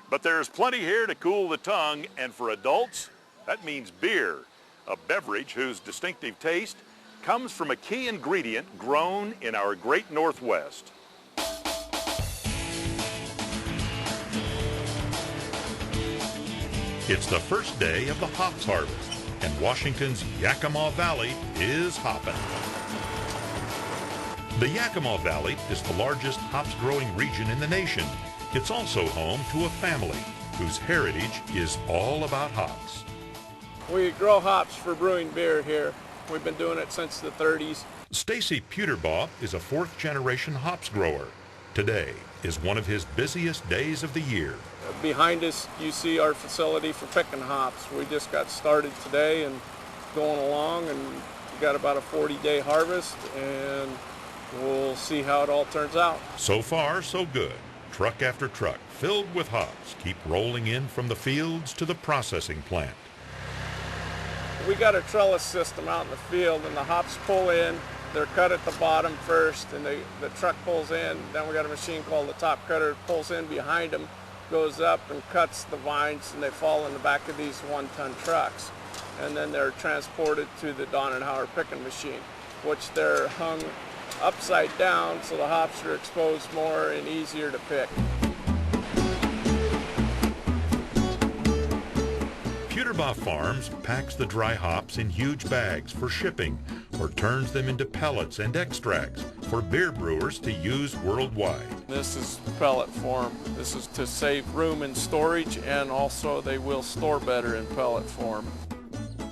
But there's plenty here to cool the tongue, and for adults, that means beer, a beverage whose distinctive taste comes from a key ingredient grown in our great Northwest. It's the first day of the hops harvest, and Washington's Yakima Valley is hopping. The Yakima Valley is the largest hops growing region in the nation. It's also home to a family whose heritage is all about hops. We grow hops for brewing beer here. We've been doing it since the 30s. Stacy Puterbaugh is a fourth-generation hops grower. Today is one of his busiest days of the year. Behind us, you see our facility for picking hops. We just got started today and going along, and we got about a 40-day harvest, and we'll see how it all turns out. So far, so good. Truck after truck filled with hops keep rolling in from the fields to the processing plant. We got a trellis system out in the field, and the hops pull in. They're cut at the bottom first, and the truck pulls in. Then we got a machine called the top cutter. It pulls in behind them, goes up and cuts the vines, and they fall in the back of these 1-ton trucks. And then they're transported to the Don and Howard picking machine, which they're hung upside down so the hops are exposed more and easier to pick. Puterbaugh Farms packs the dry hops in huge bags for shipping or turns them into pellets and extracts for beer brewers to use worldwide. This is pellet form. This is to save room in storage, and also they will store better in pellet form.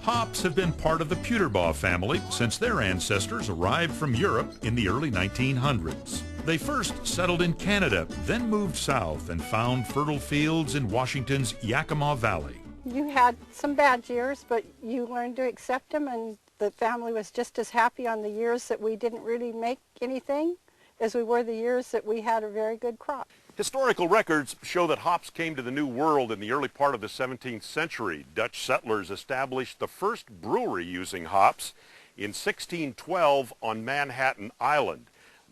Hops have been part of the Puterbaugh family since their ancestors arrived from Europe in the early 1900s. They first settled in Canada, then moved south and found fertile fields in Washington's Yakima Valley. You had some bad years, but you learned to accept them, and the family was just as happy on the years that we didn't really make anything as we were the years that we had a very good crop. Historical records show that hops came to the New World in the early part of the 17th century. Dutch settlers established the first brewery using hops in 1612 on Manhattan Island.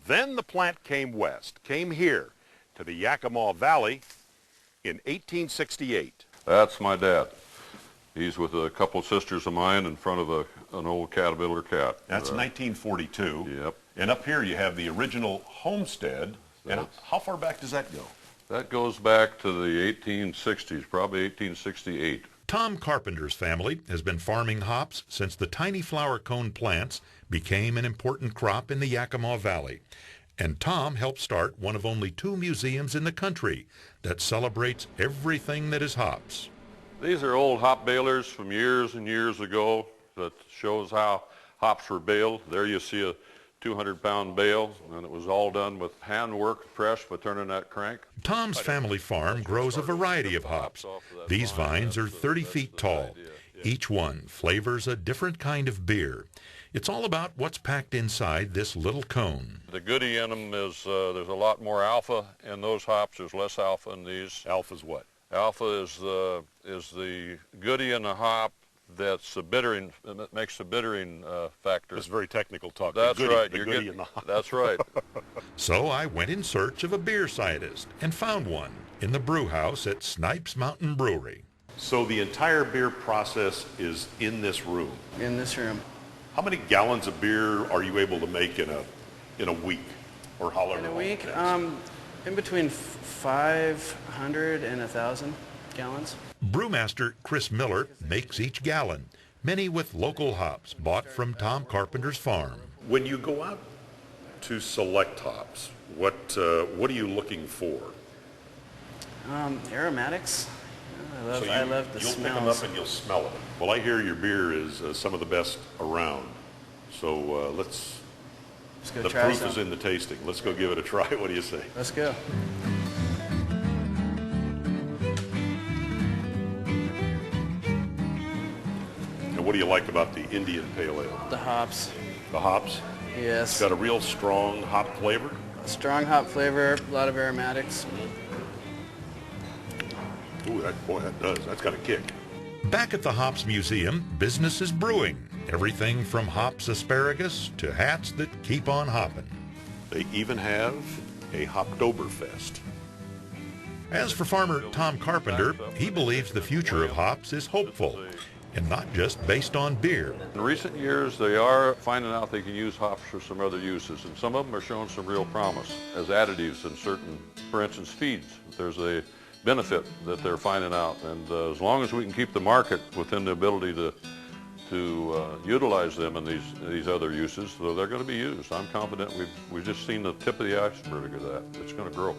Then the plant came west, came here to the Yakima Valley in 1868. That's my dad. He's with a couple of sisters of mine in front of an old Caterpillar cat. That's 1942. Yep. And up here you have the original homestead. And how far back does that go? That goes back to the 1860s, probably 1868. Tom Carpenter's family has been farming hops since the tiny flower cone plants became an important crop in the Yakima Valley. And Tom helped start one of only 2 museums in the country that celebrates everything that is hops. These are old hop balers from years and years ago that shows how hops were baled. There you see a 200-pound bale, and it was all done with handwork, fresh by turning that crank. Tom's family farm grows a variety of hops. These vines are 30 feet tall. Each one flavors a different kind of beer. It's all about what's packed inside this little cone. The goodie in them is there's a lot more alpha in those hops. There's less alpha in these. Alpha's what? Alpha is the goodie in the hop that's the bittering, that makes the bittering factor. That's very technical talk. That's right. The goodie in the hop. That's right. So I went in search of a beer scientist and found one in the brew house at Snipes Mountain Brewery. So the entire beer process is in this room? In this room. How many gallons of beer are you able to make in a week, or however In a long week, it takes? in between 500 and 1,000 gallons. Brewmaster Chris Miller makes each gallon, many with local hops bought from Tom Carpenter's farm. When you go out to select hops, what are you looking for? Aromatics. I love the smells. You'll pick them up and you'll smell them. Well, I hear your beer is some of the best around. So let's go the try proof some. is in the tasting. Let's go give it a try. What do you say? Let's go. And what do you like about the Indian Pale Ale? The hops. The hops? Yes. It's got a real strong hop flavor. Strong hop flavor, a lot of aromatics. Ooh, that does. That's got a kick. Back at the Hops Museum, business is brewing. Everything from hops asparagus to hats that keep on hopping. They even have a Hoptoberfest. As for farmer Tom Carpenter, he believes the future of hops is hopeful and not just based on beer. In recent years, they are finding out they can use hops for some other uses, and some of them are showing some real promise as additives in certain, for instance, feeds. There's a benefit that they're finding out, and as long as we can keep the market within the ability to utilize them in these other uses, so they're going to be used. I'm confident we've just seen the tip of the iceberg of that. It's going to grow.